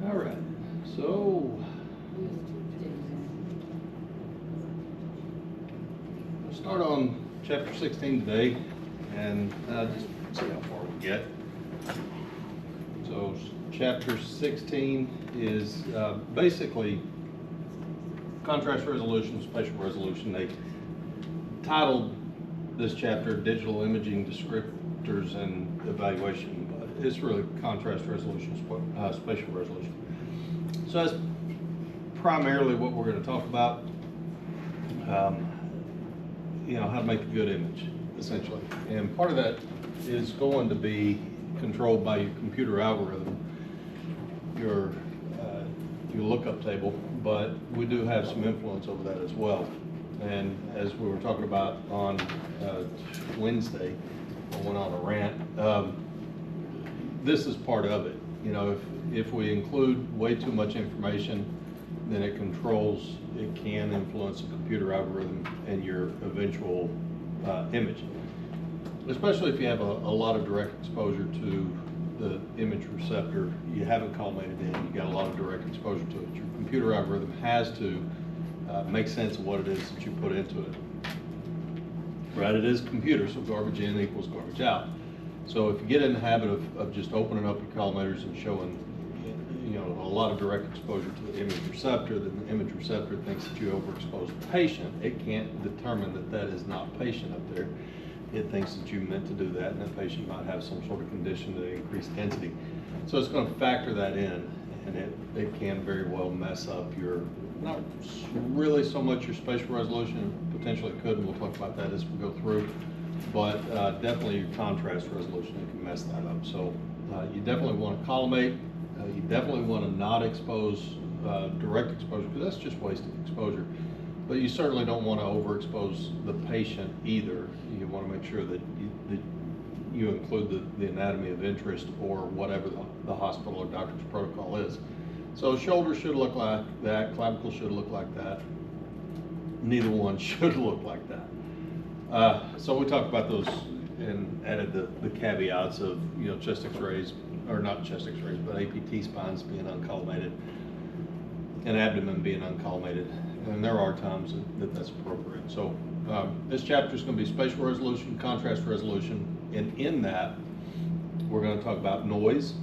All right, so we'll start on chapter 16 today, and just see how far we get. So chapter 16 is basically contrast resolution, spatial resolution. They titled this chapter Digital Imaging Descriptors and Evaluation, but it's really contrast resolution, spatial resolution. So that's primarily what we're going to talk about. How to make a good image, essentially. And part of that is going to be controlled by your computer algorithm, your lookup table, but we do have some influence over that as well. And as we were talking about on Wednesday, I went on a rant. This is part of it. If we include way too much information, then it can influence the computer algorithm and your eventual image. Especially if you have a lot of direct exposure to the image receptor, you haven't culminated in, you got a lot of direct exposure to it. Your computer algorithm has to make sense of what it is that you put into it. Right, it is a computer, so garbage in equals garbage out. So if you get in the habit of just opening up your collimators and showing a lot of direct exposure to the image receptor, then the image receptor thinks that you overexposed the patient. It can't determine that that is not patient up there. It thinks that you meant to do that, and that patient might have some sort of condition to increase density. So it's going to factor that in, and it can very well mess up your, not really so much your spatial resolution, potentially it could, and we'll talk about that as we go through, but definitely your contrast resolution, it can mess that up. So you definitely want to collimate. You definitely want to not expose direct exposure, because that's just wasted exposure. But you certainly don't want to overexpose the patient either. You want to make sure that you include the anatomy of interest or whatever the hospital or doctor's protocol is. So shoulder should look like that, clavicle should look like that. Neither one should look like that. So we talked about those and added the caveats of chest x-rays, or not chest x-rays, but APT spines being uncollimated and abdomen being uncollimated. And there are times that's appropriate. So this chapter is going to be spatial resolution, contrast resolution, and in that we're going to talk about noise,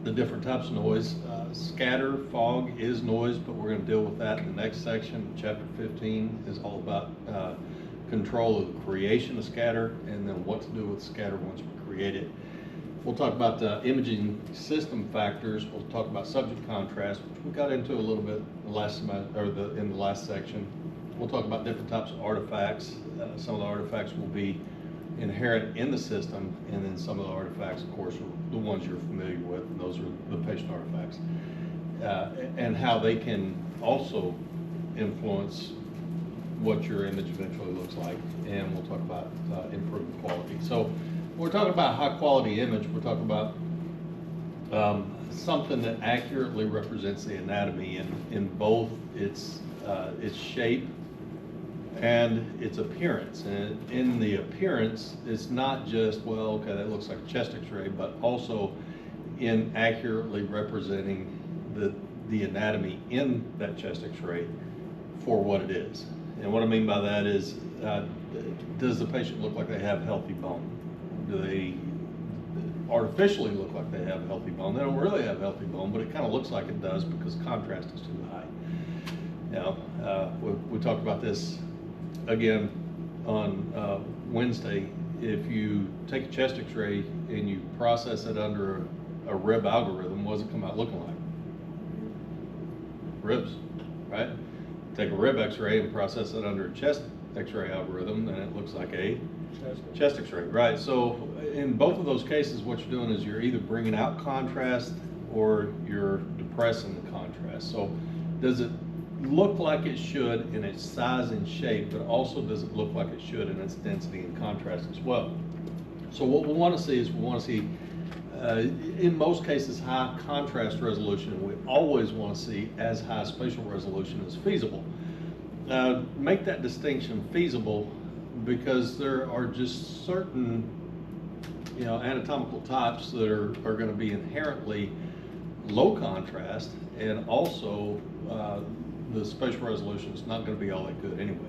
the different types of noise. Scatter, fog is noise, but we're going to deal with that in the next section. Chapter 15 is all about control of the creation of scatter, and then what to do with scatter once we create it. We'll talk about imaging system factors. We'll talk about subject contrast, which we got into a little bit in the last section. We'll talk about different types of artifacts. Some of the artifacts will be inherent in the system, and then some of the artifacts, of course, are the ones you're familiar with, and those are the patient artifacts, and how they can also influence what your image eventually looks like. And we'll talk about improved quality. So we're talking about high quality image. We're talking about something that accurately represents the anatomy in both its shape and its appearance. And in the appearance, it's not just, well, okay, that looks like a chest x-ray, but also in accurately representing the anatomy in that chest x-ray for what it is. And what I mean by that is, does the patient look like they have healthy bone? Do they artificially look like they have healthy bone? They don't really have healthy bone, but it kind of looks like it does because contrast is too high. We talked about this again on Wednesday. If you take a chest x-ray and you process it under a rib algorithm, what does it come out looking like? Ribs, right? Take a rib x-ray and process it under a chest x-ray algorithm, and it looks like a chest x-ray, right? So in both of those cases, what you're doing is you're either bringing out contrast or you're depressing the contrast. So does it look like it should in its size and shape, but also does it look like it should in its density and contrast as well? So what we want to see is in most cases, high contrast resolution, and we always want to see as high spatial resolution as feasible. Make that distinction feasible because there are just certain anatomical types that are going to be inherently low contrast, and also the spatial resolution is not going to be all that good anyway.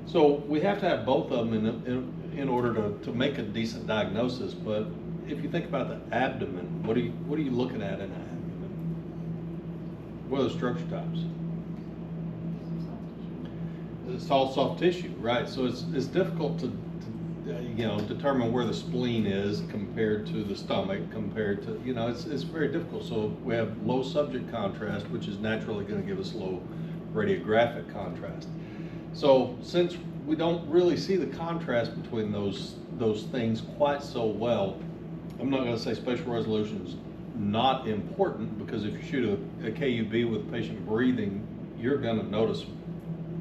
So we have to have both of them in order to make a decent diagnosis. But if you think about the abdomen, what are you looking at in the abdomen? What are the structure types? It's all soft tissue, right? So it's difficult to determine where the spleen is compared to the stomach, compared to, it's very difficult. So we have low subject contrast, which is naturally going to give us low radiographic contrast. So since we don't really see the contrast between those things quite so well, I'm not going to say spatial resolution is not important, because if you shoot a KUB with patient breathing, you're going to notice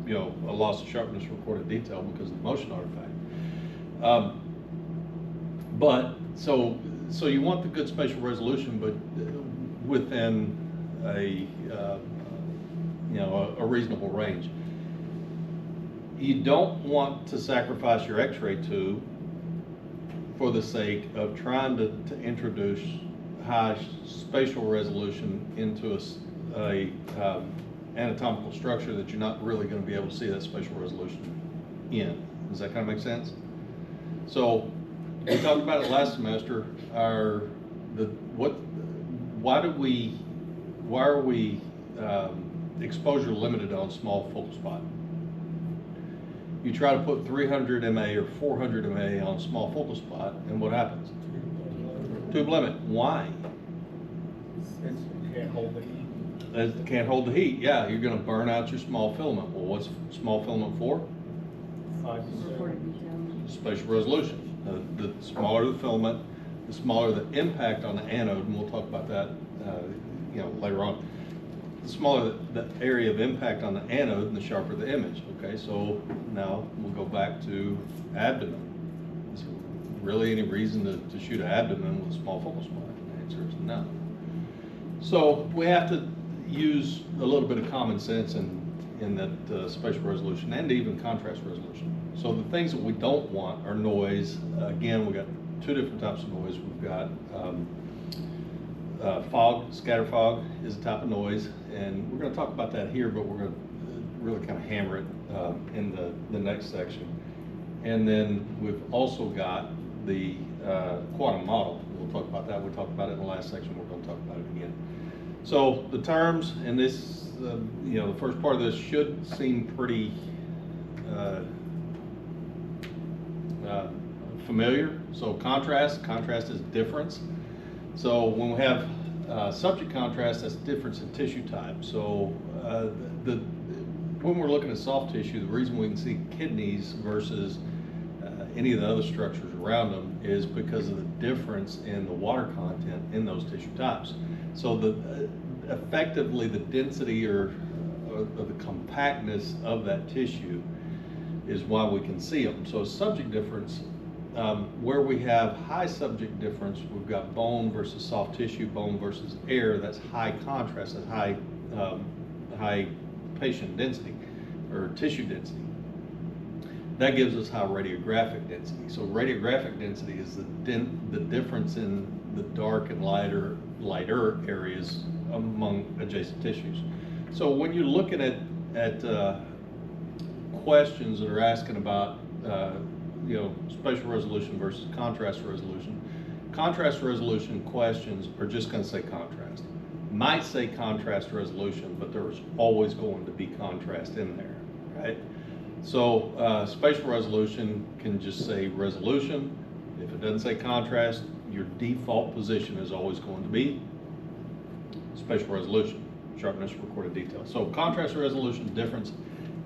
a loss of sharpness recorded detail because of the motion artifact. But so you want the good spatial resolution, but within a reasonable range. You don't want to sacrifice your X-ray tube for the sake of trying to introduce high spatial resolution into a anatomical structure that you're not really going to be able to see that spatial resolution in. Does that kind of make sense? So we talked about it last semester. Why are we exposure limited on small focal spot? You try to put 300 MA or 400 MA on small focal spot, and what happens? Tube limit. Why? It can't hold the heat. It can't hold the heat. Yeah, you're going to burn out your small filament. Well, what's small filament for? 5%. Spatial resolution. The smaller the filament, the smaller the impact on the anode, and we'll talk about that later on. The smaller the area of impact on the anode, and the sharper the image. Okay, so now we'll go back to abdomen. Is there really any reason to shoot an abdomen with a small focal spot? The answer is no. So we have to use a little bit of common sense in that spatial resolution and even contrast resolution. So the things that we don't want are noise. Again, we've got two different types of noise. We've got fog. Scatter fog is a type of noise, and we're going to talk about that here, but we're going to really kind of hammer it in the next section. And then we've also got the quantum model. We'll talk about that. We talked about it in the last section. We're going to talk about it again. So the terms in this, the first part of this should seem pretty familiar. So contrast is difference. So when we have subject contrast, that's difference in tissue type. So when we're looking at soft tissue, the reason we can see kidneys versus any of the other structures around them is because of the difference in the water content in those tissue types. So effectively the density or the compactness of that tissue is why we can see them. So subject difference, where we have high subject difference, we've got bone versus soft tissue, bone versus air. That's high contrast, that's high patient density or tissue density. That gives us high radiographic density. So radiographic density is the difference in the dark and lighter areas among adjacent tissues. So when you're looking at questions that are asking about spatial resolution versus contrast resolution questions are just going to say contrast. Might say contrast resolution, but there's always going to be contrast in there, right? So spatial resolution can just say resolution. If it doesn't say contrast, your default position is always going to be spatial resolution, sharpness recorded detail. So contrast resolution difference,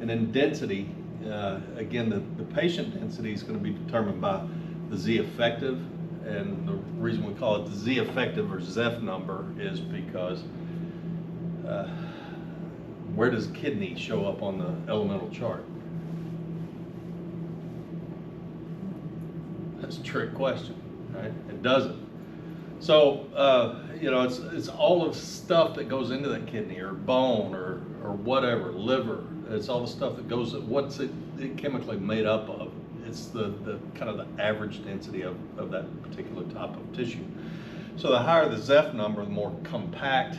and then density. Again, the patient density is going to be determined by the Z effective, and the reason we call it the Z effective or ZEF number is because where does kidney show up on the elemental chart? That's a trick question, right? It doesn't. So it's all of stuff that goes into that kidney or bone or whatever, liver. It's all the stuff that goes, what's it chemically made up of. It's the kind of the average density of that particular type of tissue. So the higher the Zeph number, the more compact,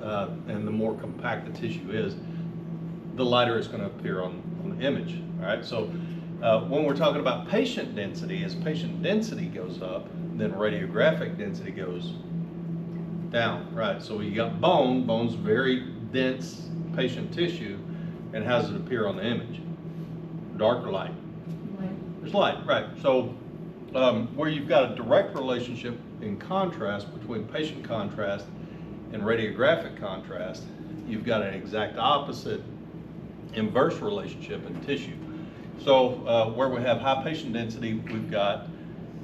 and the more compact the tissue is, the lighter it's going to appear on the image. All right. So when we're talking about patient density, as patient density goes up, then radiographic density goes down. Right. So you got bone's very dense patient tissue, and how does it appear on the image? Dark or light? Light. There's light. Right. So where you've got a direct relationship in contrast between patient contrast and radiographic contrast, you've got an exact opposite inverse relationship in tissue. So where we have high patient density, we've got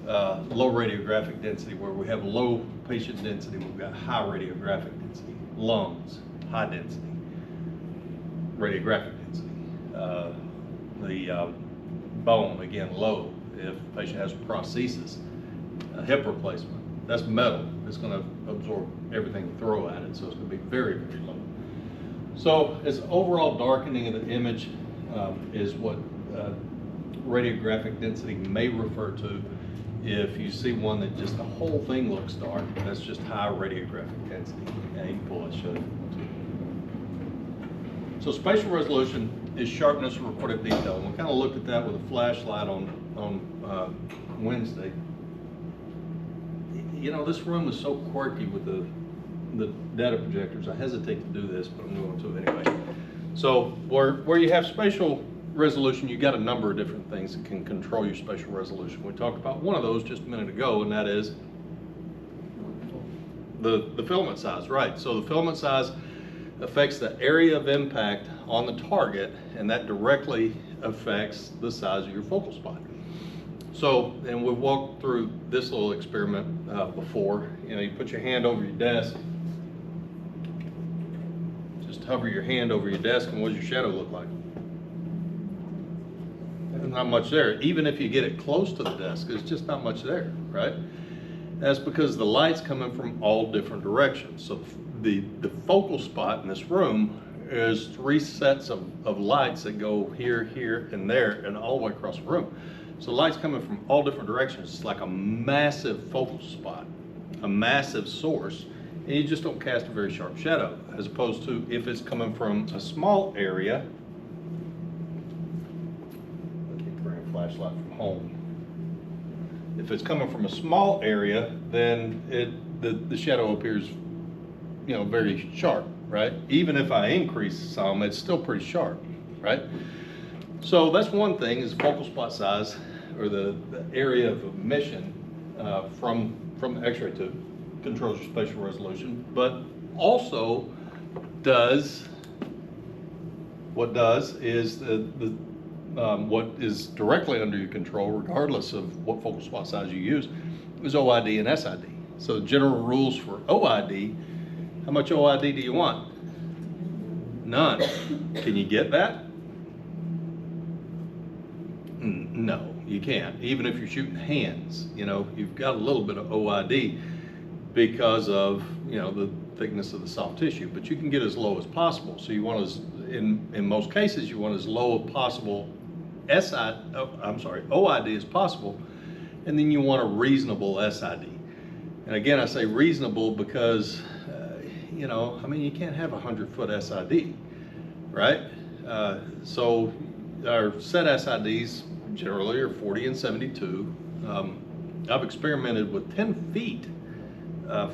low radiographic density. Where we have low patient density, we've got high radiographic density. Lungs, high density. Radiographic density. The bone, again, low. If the patient has prosthesis, a hip replacement, that's metal. It's going to absorb everything you throw at it, so it's going to be very, very low. So as overall darkening of the image is what radiographic density may refer to. If you see one that just the whole thing looks dark, that's just high radiographic density. Yeah, you can pull that shut. So spatial resolution is sharpness of reported detail. And we kind of looked at that with a flashlight on Wednesday. You know, this room is so quirky with the data projectors. I hesitate to do this, but I'm going to anyway. So where you have spatial resolution, you got a number of different things that can control your spatial resolution. We talked about one of those just a minute ago, and that is the filament size, right? So the filament size affects the area of impact on the target, and that directly affects the size of your focal spot. So, and we've walked through this little experiment before. You know, you put your hand over your desk, just hover your hand over your desk, and what does your shadow look like? There's not much there. Even if you get it close to the desk, there's just not much there, right? That's because the light's coming from all different directions. So the focal spot in this room is 3 sets of lights that go here, here, and there, and all the way across the room. So light's coming from all different directions. It's like a massive focal spot, a massive source, and you just don't cast a very sharp shadow, as opposed to if it's coming from a small area. I keep bringing a flashlight from home. If it's coming from a small area, then the shadow appears, you know, very sharp, right? Even if I increase some, it's still pretty sharp, right? So that's one thing, is focal spot size, or the area of emission from the X-ray tube controls your spatial resolution, but also what is directly under your control, regardless of what focal spot size you use, is OID and SID. So general rules for OID, how much OID do you want? None. Can you get that? No, you can't. Even if you're shooting hands, you know, you've got a little bit of OID because of, you know, the thickness of the soft tissue, but you can get as low as possible. So you want in most cases, you want as low as possible OID as possible, and then you want a reasonable SID. And again, I say reasonable because, you know, I mean, you can't have 100-foot SID, right? So our set SIDs generally are 40 and 72. I've experimented with 10 feet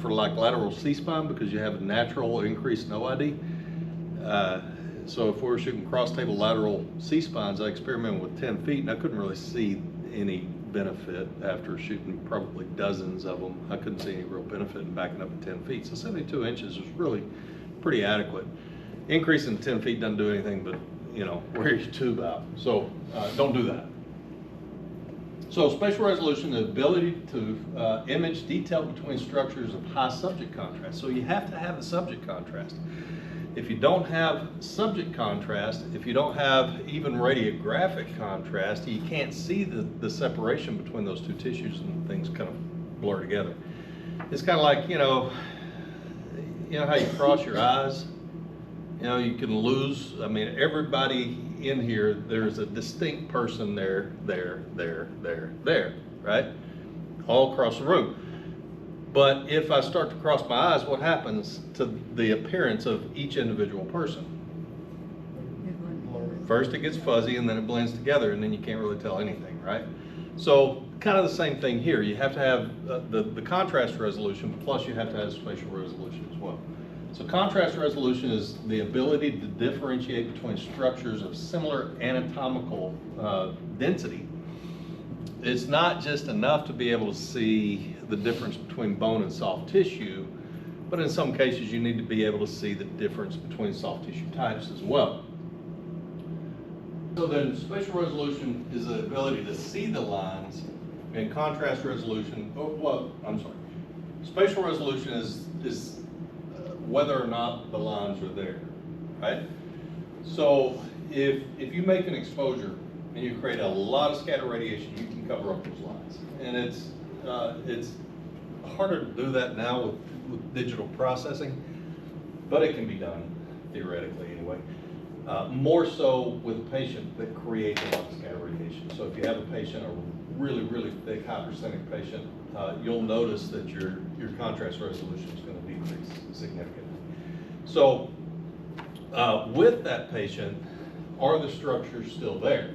for like lateral C-spine because you have a natural increase in OID. So if we're shooting cross-table lateral C-spines, I experimented with 10 feet, and I couldn't really see any benefit after shooting probably dozens of them. I couldn't see any real benefit in backing up at 10 feet. So 72 inches was really pretty adequate. Increasing 10 feet doesn't do anything but, you know, wear your tube out. So don't do that. So spatial resolution, the ability to image detail between structures of high subject contrast. So you have to have the subject contrast. If you don't have subject contrast, if you don't have even radiographic contrast, you can't see the separation between those two tissues, and things kind of blur together. It's kind of like, you know how you cross your eyes? You know, you can lose, I mean, everybody in here, there's a distinct person there, right? All across the room. But if I start to cross my eyes, what happens to the appearance of each individual person? First it gets fuzzy and then it blends together and then you can't really tell anything, right? So kind of the same thing here. You have to have the contrast resolution, plus you have to have spatial resolution as well. So contrast resolution is the ability to differentiate between structures of similar anatomical density. It's not just enough to be able to see the difference between bone and soft tissue, but in some cases you need to be able to see the difference between soft tissue types as well. So then spatial resolution is the ability to see the lines, and contrast resolution, spatial resolution is whether or not the lines are there, right? So if you make an exposure and you create a lot of scatter radiation, you can cover up those lines. And it's harder to do that now with digital processing, but it can be done theoretically anyway. More so with a patient that creates a lot of scatter radiation. So if you have a patient, a really, really thick hypersthenic patient, you'll notice that your contrast resolution is going to decrease significantly. So with that patient, are the structures still there?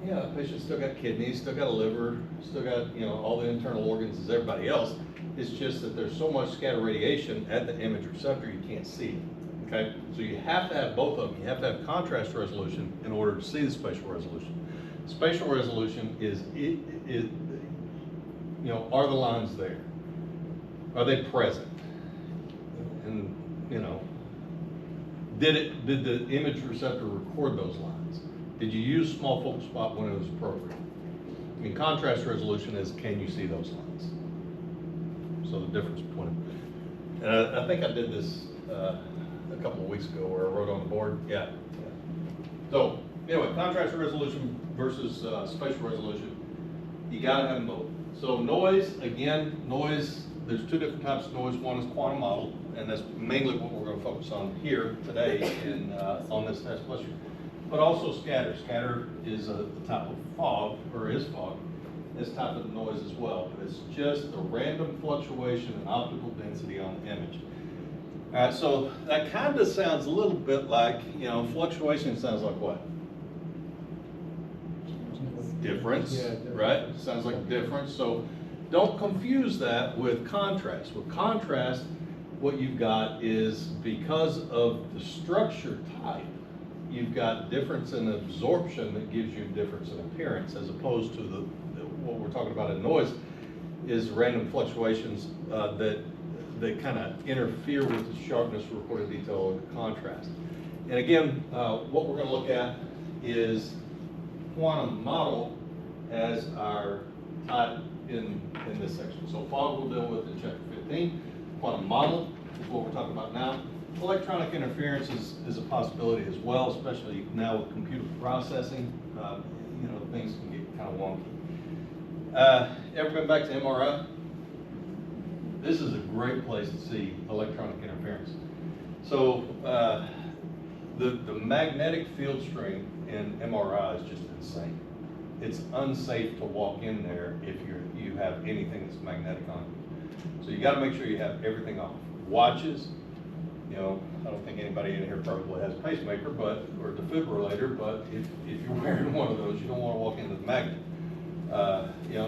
Yeah, the patient's still got kidneys, still got a liver, still got all the internal organs as everybody else. It's just that there's so much scatter radiation at the image receptor you can't see it. Okay, so you have to have both of them. You have to have contrast resolution in order to see the spatial resolution. Spatial resolution is are the lines there? Are they present? And did the image receptor record those lines? Did you use small focal spot when it was appropriate? I mean, contrast resolution is, can you see those lines? So the difference between them. And I think I did this a couple of weeks ago where I wrote on the board. Yeah. So anyway, contrast resolution versus spatial resolution. You gotta have them both. So noise, again, there's two different types of noise. One is quantum model, and that's mainly what we're gonna focus on here today on this test question. But also scatter. Scatter is a type of fog, or is fog, this type of noise as well. But it's just the random fluctuation in optical density on the image. All right, so that kind of sounds a little bit like, fluctuation sounds like what? Difference, right? Sounds like difference. So don't confuse that with contrast. With contrast, what you've got is, because of the structure type, you've got difference in absorption that gives you difference in appearance, as opposed to what we're talking about in noise is random fluctuations that kind of interfere with the sharpness, recorded detail, and the contrast. And again, what we're going to look at is quantum model as our type in this section. So fog we'll deal with in chapter 15. Quantum model is what we're talking about now. Electronic interference is a possibility as well, especially now with computer processing. Things can get kind of wonky. Ever been back to MRI? This is a great place to see electronic interference. So the magnetic field strength in MRI is just insane. It's unsafe to walk in there if you have anything that's magnetic on you. So you got to make sure you have everything off. Watches, I don't think anybody in here probably has a pacemaker, or a defibrillator, but if you're wearing one of those, you don't want to walk into the magnet.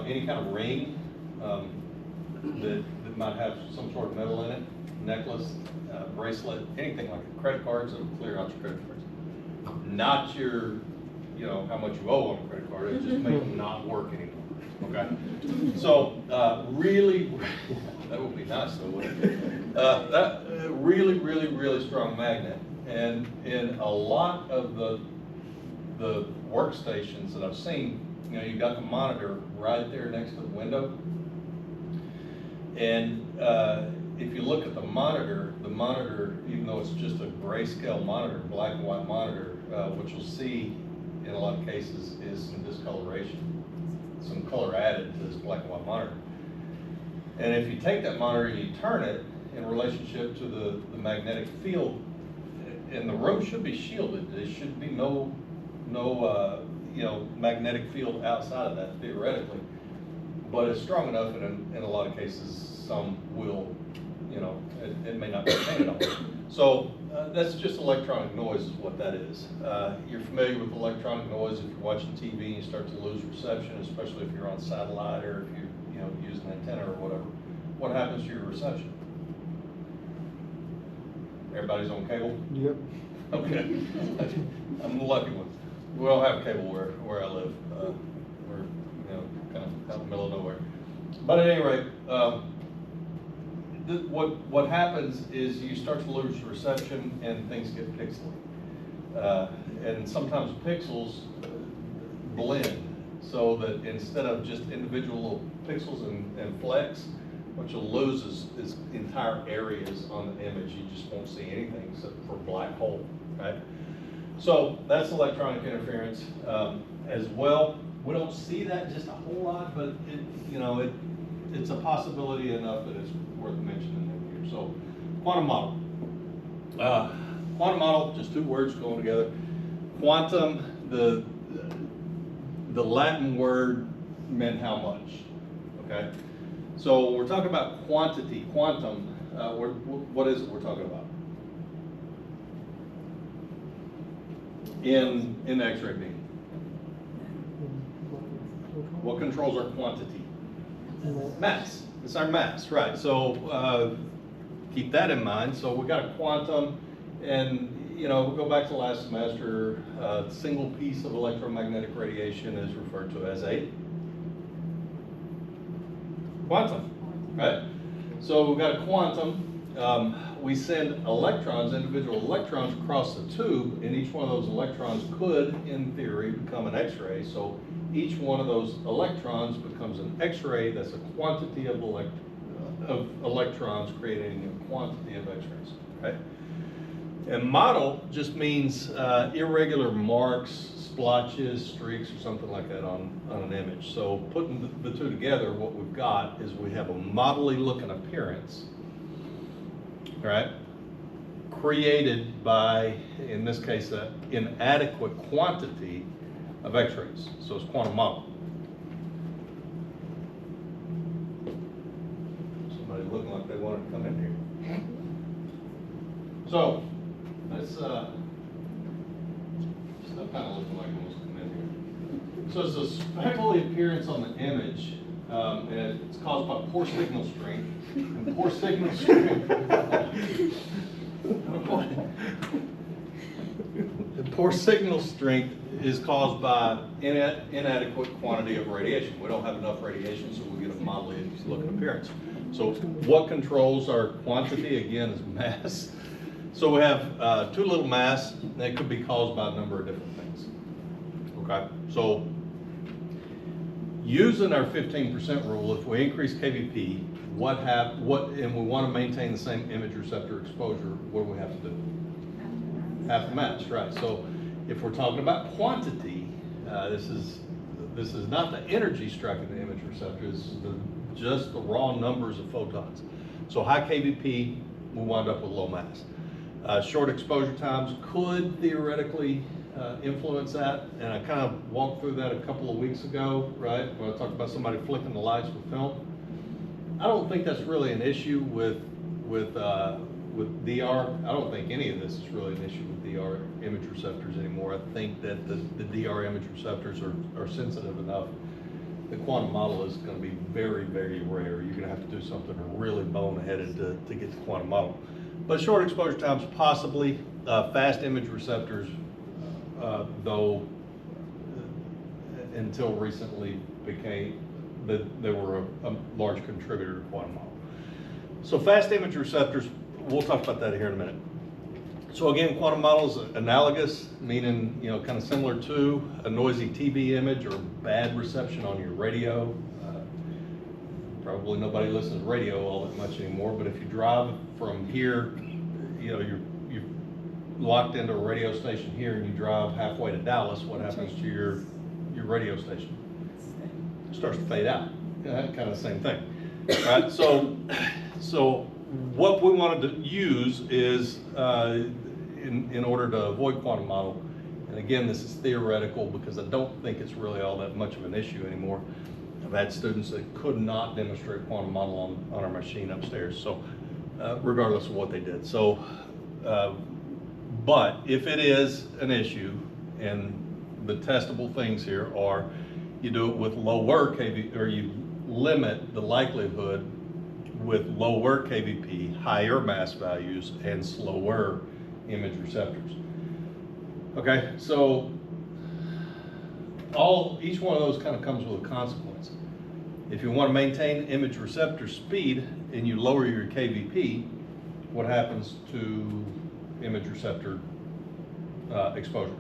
Any kind of ring that might have some sort of metal in it, necklace, bracelet, anything like it. Credit cards, it'll clear out your credit cards. Not your, how much you owe on a credit card, it just make them not work anymore, okay? So really, that would be nice though, wouldn't it? That really, really, really strong magnet. And in a lot of the workstations that I've seen, you got the monitor right there next to the window. And if you look at the monitor, even though it's just a grayscale monitor, black and white monitor, what you'll see in a lot of cases is some discoloration, some color added to this black and white monitor. And if you take that monitor and you turn it in relationship to the magnetic field, and the room should be shielded, there should be no magnetic field outside of that theoretically. but it's strong enough, and in a lot of cases, some will, you know, it may not be painted on. So that's just electronic noise is what that is. You're familiar with electronic noise if you're watching TV and you start to lose reception, especially if you're on satellite or if you know, use an antenna or whatever. What happens to your reception? Everybody's on cable? Yep. Okay. I'm the lucky one. We all have cable where I live. We're, you know, kind of out in the middle of nowhere. But at any rate, what happens is you start to lose reception and things get pixely. And sometimes pixels blend so that instead of just individual little pixels and flecks, what you'll lose is entire areas on the image. You just won't see anything except for black hole, right? So that's electronic interference as well. We don't see that just a whole lot, but it's a possibility enough that it's worth mentioning in here. So quantum model. Quantum model, just two words going together. Quantum, the Latin word meant how much, okay? So we're talking about quantity, quantum, what is it we're talking about? In the X-ray beam. What controls our quantity? Mass. It's our mass, right. So keep that in mind. So we got a quantum, and we'll go back to last semester, a single piece of electromagnetic radiation is referred to as a quantum, right? So we've got a quantum. We send electrons, individual electrons across the tube, and each one of those electrons could, in theory, become an X-ray. So each one of those electrons becomes an X-ray. That's a quantity of electrons creating a quantity of X-rays, right? And model just means irregular marks, splotches, streaks, or something like that on an image. So putting the two together, what we've got is we have a modelly looking appearance, right? Created by, in this case, an inadequate quantity of X-rays. So it's quantum model. Somebody looking like they wanted to come in here. So that's still kind of looking like it wants to come in here. So it's a speckly appearance on the image, and it's caused by poor signal strength. And poor signal strength. The poor signal strength is caused by inadequate quantity of radiation. We don't have enough radiation, so we get a modelly looking appearance. So what controls our quantity, again, is mass. So we have too little mass, and it could be caused by a number of different things. Okay, so using our 15% rule, if we increase KVP, and we want to maintain the same image receptor exposure, what do we have to do? Half the mass, right? So if we're talking about quantity, this is not the energy striking the image receptor. This is just the raw numbers of photons. So high KVP, we wind up with low mass. Short exposure times could theoretically influence that, and I kind of walked through that a couple of weeks ago, right? When I talked about somebody flicking the lights with film. I don't think that's really an issue with DR. I don't think any of this is really an issue with DR image receptors anymore. I think that the DR image receptors are sensitive enough. The quantum model is going to be very, very rare. You're going to have to do something really boneheaded to get the quantum model. But short exposure times, possibly. Fast image receptors, though, until recently they were a large contributor to quantum model. So fast image receptors, we'll talk about that here in a minute. So again, quantum model is analogous, meaning kind of similar to a noisy TV image or bad reception on your radio. Probably nobody listens to radio all that much anymore, but if you drive from here, you're locked into a radio station here and you drive halfway to Dallas, what happens to your radio station? It starts to fade out. Kind of the same thing, right? So what we wanted to use is, in order to avoid quantum model, and again, this is theoretical because I don't think it's really all that much of an issue anymore. I've had students that could not demonstrate quantum model on our machine upstairs, so regardless of what they did. So, but if it is an issue, and the testable things here are, you do it with lower KVP, or you limit the likelihood with lower KVP, higher mass values, and slower image receptors. Okay, so each one of those kind of comes with a consequence. If you want to maintain image receptor speed and you lower your KVP, what happens to image receptor exposure?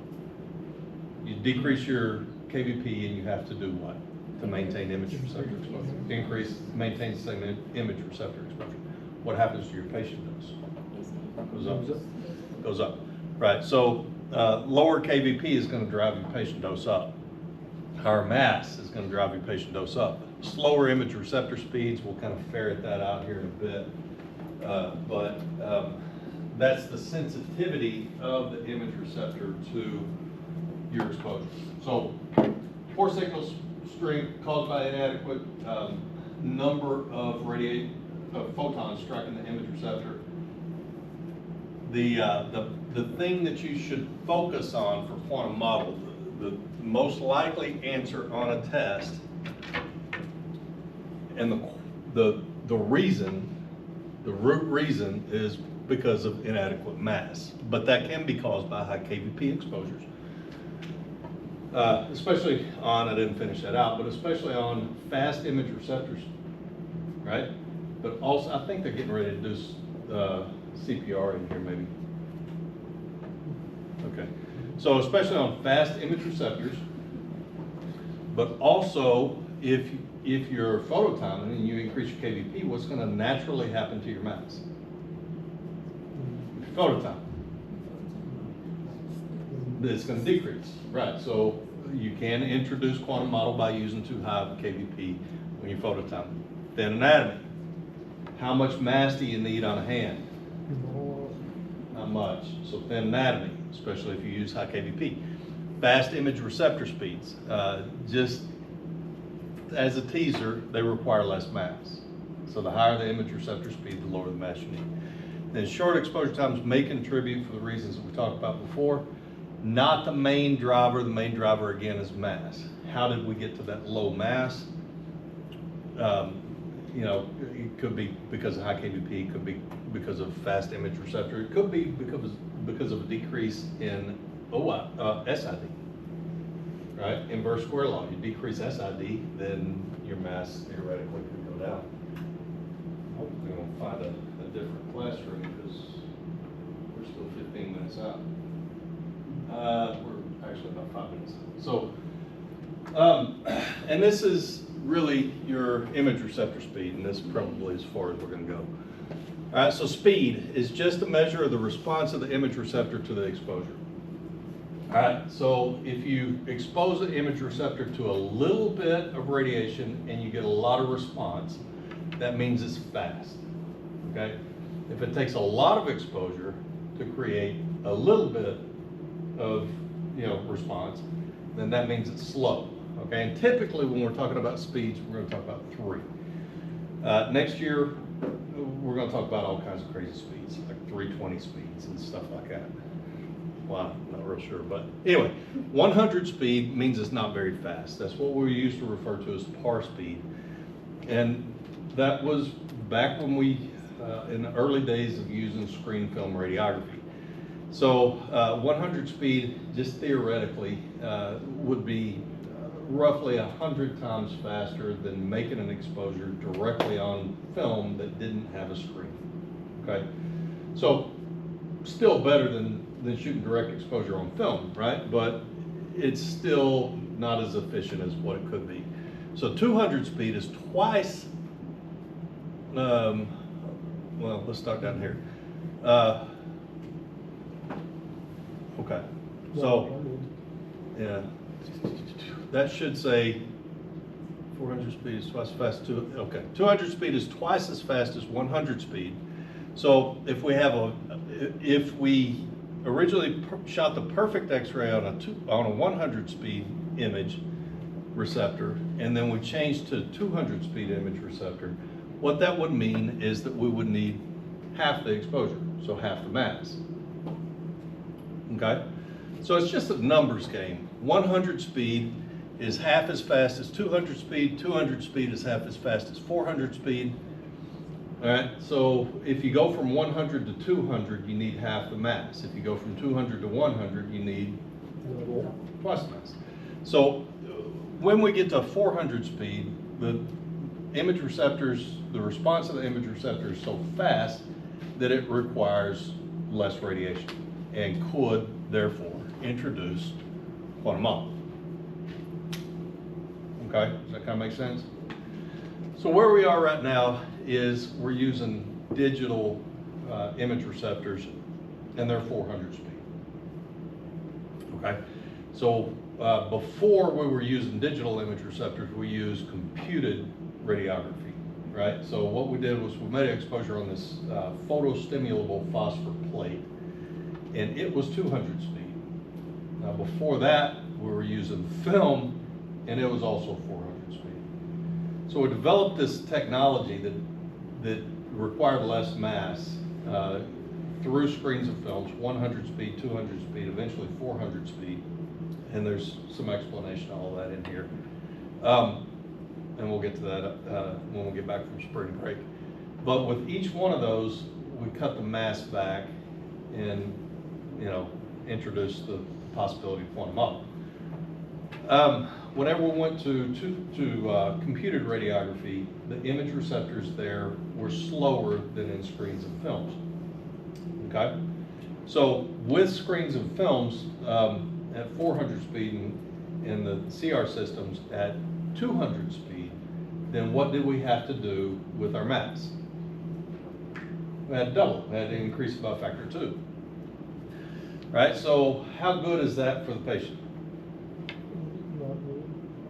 You decrease your KVP and you have to do what to maintain image receptor exposure? Maintain the same image receptor exposure. What happens to your patient dose? Goes up. Goes up. Right. So lower KVP is going to drive your patient dose up. Higher mass is going to drive your patient dose up. Slower image receptor speeds, we'll kind of ferret that out here in a bit. But that's the sensitivity of the image receptor to your exposure. So poor signal strength caused by inadequate number of photons striking the image receptor. The thing that you should focus on for quantum model, the most likely answer on a test, and the root reason is because of inadequate mass, but that can be caused by high KVP exposures. Especially on, I didn't finish that out, but especially on fast image receptors, right? But also, I think they're getting ready to do CPR in here maybe. Okay, so especially on fast image receptors, but also if you're phototiming and you increase your KVP, what's going to naturally happen to your mass? Phototime. It's going to decrease, right? So you can introduce quantum model by using too high of a KVP when you phototime. Thin anatomy. How much mass do you need on a hand? Not much. So thin anatomy, especially if you use high KVP. Fast image receptor speeds. Just as a teaser, they require less mass. So the higher the image receptor speed, the lower the mass you need. Then short exposure times may contribute for the reasons that we talked about before. Not the main driver. The main driver again is mass. How did we get to that low mass? You know, it could be because of high KVP, it could be because of fast image receptor, it could be because of a decrease in SID, right? Inverse square law. You decrease SID, then your mass theoretically could go down. Hopefully we'll find a different classroom because we're still 15 minutes out. We're actually about 5 minutes out. So, and this is really your image receptor speed, and this is probably as far as we're going to go. All right, so speed is just a measure of the response of the image receptor to the exposure. All right, so if you expose the image receptor to a little bit of radiation and you get a lot of response, that means it's fast, okay? If it takes a lot of exposure to create a little bit of, response, then that means it's slow. Okay, and typically when we're talking about speeds, we're going to talk about 3. Next year, we're going to talk about all kinds of crazy speeds, like 320 speeds and stuff like that. Well, I'm not real sure, but anyway, 100 speed means it's not very fast. That's what we used to refer to as par speed. And that was back when we, in the early days of using screen film radiography. So 100 speed, just theoretically, would be roughly 100 times faster than making an exposure directly on film that didn't have a screen. Okay, so still better than shooting direct exposure on film, right? But it's still not as efficient as what it could be. So 200 speed is twice. Well, let's start down here. Okay, so yeah. That should say 400 speed is twice as fast. 200 speed is twice as fast as 100 speed. So if we originally shot the perfect X-ray on a 100 speed image, receptor, and then we changed to 200 speed image receptor, what that would mean is that we would need half the exposure, so half the mass. Okay? So it's just a numbers game. 100 speed is half as fast as 200 speed, 200 speed is half as fast as 400 speed. All right, so if you go from 100 to 200, you need half the mass. If you go from 200 to 100, you need twice the mass. So when we get to 400 speed, the image receptors, the response of the image receptor is so fast that it requires less radiation and could therefore introduce quantum Mach. Okay, does that kind of make sense? So where we are right now is we're using digital image receptors, and they're 400 speed. Okay, so before we were using digital image receptors, we used computed radiography, right? So what we did was we made an exposure on this photostimulable phosphor plate, and it was 200 speed. Now before that, we were using film, and it was also 400 speed. So we developed this technology that required less mass through screens of films, 100 speed, 200 speed, eventually 400 speed. And there's some explanation of all that in here. And we'll get to that when we get back from spring break. But with each one of those, we cut the mass back and, you know, introduce the possibility of quantum Mach. Whenever we went to computed radiography, the image receptors there were slower than in screens of films. Okay? So with screens of films at 400 speed and the CR systems at 200 speed, then what did we have to do with our mass? We had to double. We had to increase it by a factor 2. Right? So how good is that for the patient?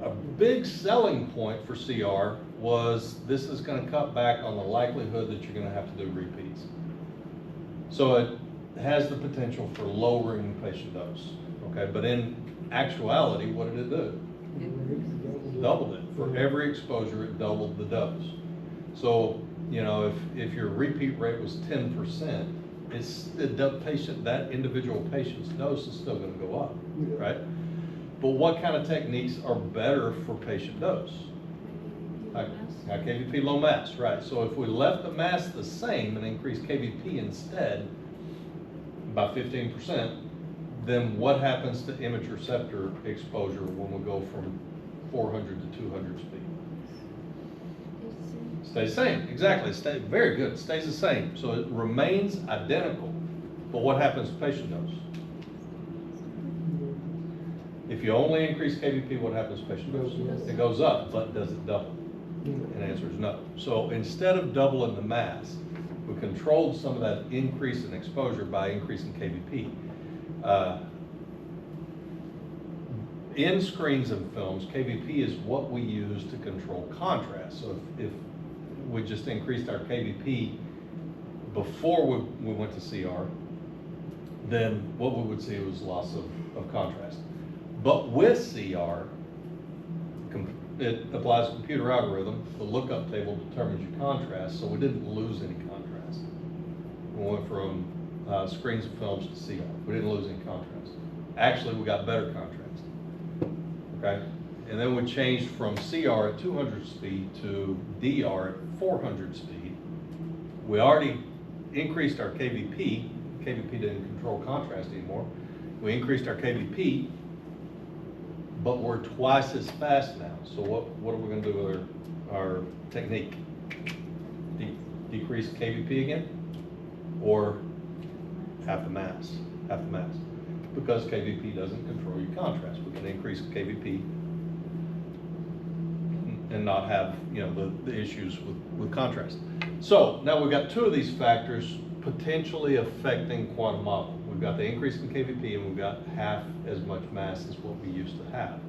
A big selling point for CR was this is going to cut back on the likelihood that you're going to have to do repeats. So it has the potential for lowering the patient dose. Okay, but in actuality, what did it do? It doubled it. For every exposure, it doubled the dose. So, you know, if your repeat rate was 10%, it's that individual patient's dose is still going to go up, right? But what kind of techniques are better for patient dose? High KVP, low mass, right? So if we left the mass the same and increased KVP instead by 15%, then what happens to image receptor exposure when we go from 400 to 200 speed? Stays the same, exactly. Very good, it stays the same. So it remains identical, but what happens to patient dose? If you only increase KVP, what happens to patient dose? It goes up, but does it double? And the answer is no. So instead of doubling the mass, we controlled some of that increase in exposure by increasing KVP. In screens and films, KVP is what we use to control contrast. So if we just increased our KVP before we went to CR, then what we would see was loss of contrast. But with CR, it applies a computer algorithm. The lookup table determines your contrast, so we didn't lose any contrast. We went from screens and films to CR. We didn't lose any contrast. Actually, we got better contrast. Okay? And then we changed from CR at 200 speed to DR at 400 speed. We already increased our KVP. KVP didn't control contrast anymore. We increased our KVP, but we're twice as fast now. So what are we going to do with our technique? Decrease KVP again? Or half the mass? Half the mass. Because KVP doesn't control your contrast. We can increase KVP and not have, you know, the issues with contrast. So now we've got two of these factors potentially affecting quantum Mach. We've got the increase in KVP and we've got half as much mass as what we used to have.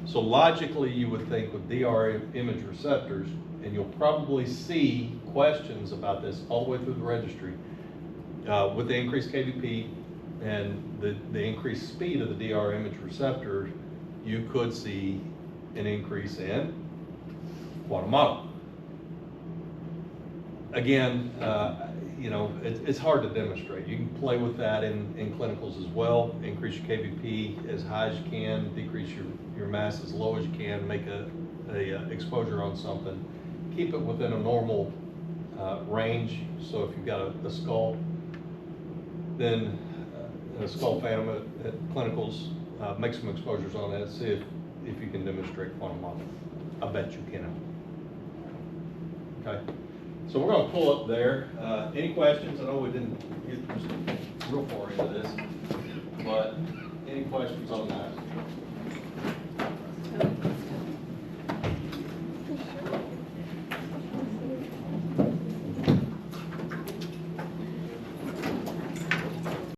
So logically you would think with DR image receptors, and you'll probably see questions about this all the way through the registry, with the increased KVP and the increased speed of the DR image receptor, you could see an increase in quantum model. Again, you know, it's hard to demonstrate. You can play with that in clinicals as well. Increase your KVP as high as you can, decrease your mass as low as you can, make a exposure on something. Keep it within a normal range. So if you've got a skull, then a skull phantom at clinicals, make some exposures on that, see if you can demonstrate quantum model. I bet you can. Okay, so we're going to pull up there. Any questions? I know we didn't get real far into this, but any questions on that?